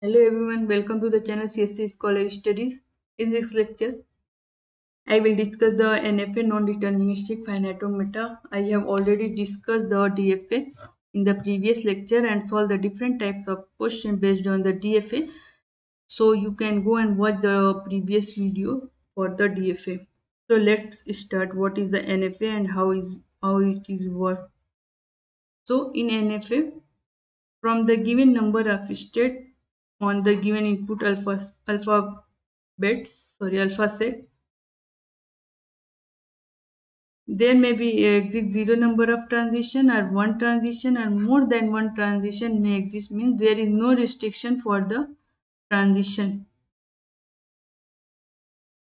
Hello everyone, welcome to the channel CSC Scholar Studies. In this lecture, I will discuss the NFA non-deterministic finite automata. I have already discussed the DFA in the previous lecture and solved the different types of question based on the DFA. So you can go and watch the previous video for the DFA. So let's start. What is the NFA and how it is work? So in NFA, from the given number of states on the given input alpha set, there may be exist zero number of transition or one transition or more than one transition may exist, means there is no restriction for the transition,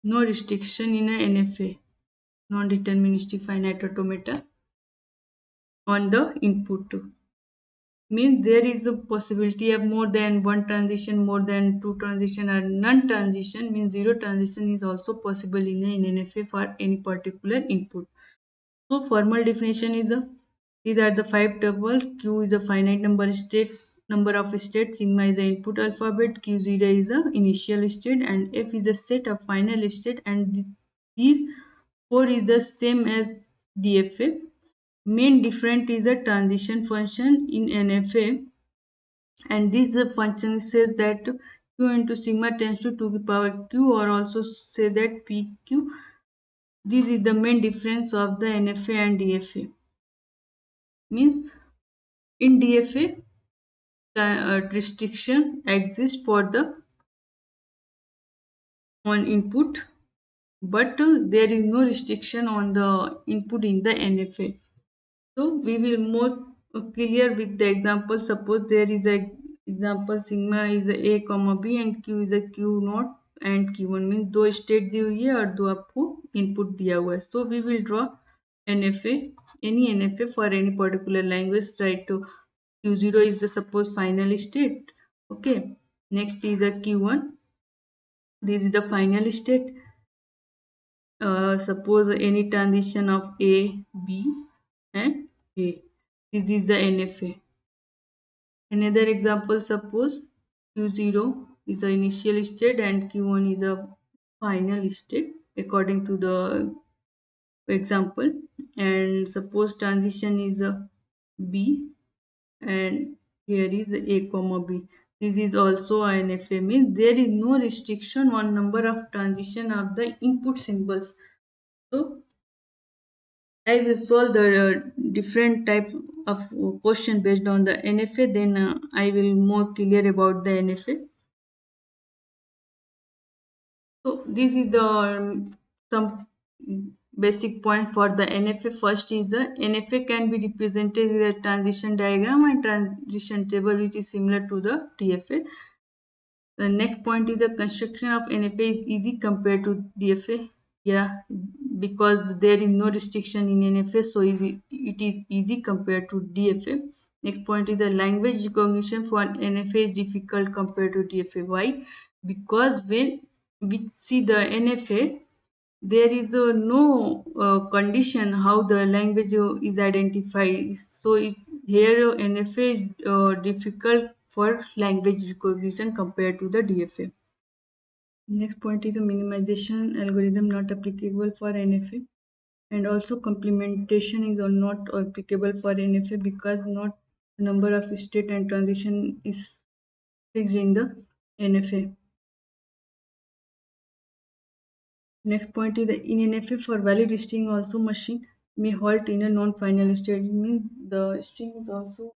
no restriction in a NFA non-deterministic finite automata on the input too. Means there is a possibility of more than one transition, more than two transition, or none transition, means zero transition is also possible in an NFA for any particular input. So formal definition is these are the five tuple. Q is a finite number of states. Sigma is the input alphabet. Q0 is the initial state, and F is a set of final state. And these four is the same as DFA. Main difference is a transition function in NFA, and this function says that Q into sigma tends to 2 to the power Q, or also say that PQ. This is the main difference of the NFA and DFA. Means in DFA, restriction exists for the on input, but there is no restriction on the input in the NFA. So we will more clear with the example. Suppose there is a example sigma is a comma b and q is a q naught and q1, means दो state दी हुई है और दो आपको input दिया हुआ है. So we will draw NFA, any NFA for any particular language. Right to q0 is the suppose final state. Okay, next is a q1. This is the final state. Suppose any transition of a, b and a. This is the NFA. Another example, suppose q0 is the initial state and q1 is a final state according to the example. And suppose transition is a b and here is a comma b. This is also an NFA, means there is no restriction on number of transition of the input symbols. So I will solve the different type of question based on the NFA. Then I will more clear about the NFA. So this is the some basic point for the NFA. First is the NFA can be represented with a transition diagram and transition table, which is similar to the TFA. The next point is the construction of NFA is easy compared to DFA. Yeah, because there is no restriction in NFA, so it is easy compared to DFA. Next point is the language recognition for NFA is difficult compared to DFA. Why? Because when we see the NFA, there is no condition how the language is identified. So here NFA is difficult for language recognition compared to the DFA. Next point is a minimization algorithm not applicable for NFA, and also complementation is not applicable for NFA because not number of state and transition is fixed in the NFA. Next point is the in NFA for valid string also machine may halt in a non-final state. It means the string is also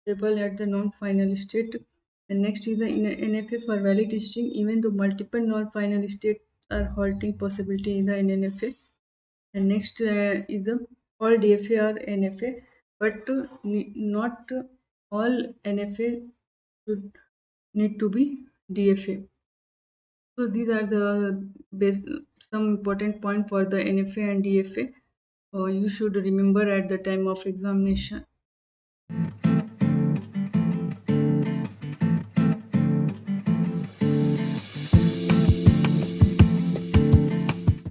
stable at the non-final state. And next is the in NFA for valid string, even though multiple non-final states are halting possibility in the NFA. And next is all DFA or NFA, but not all NFA should need to be DFA. So these are the some important point for the NFA and DFA. You should remember at the time of examination.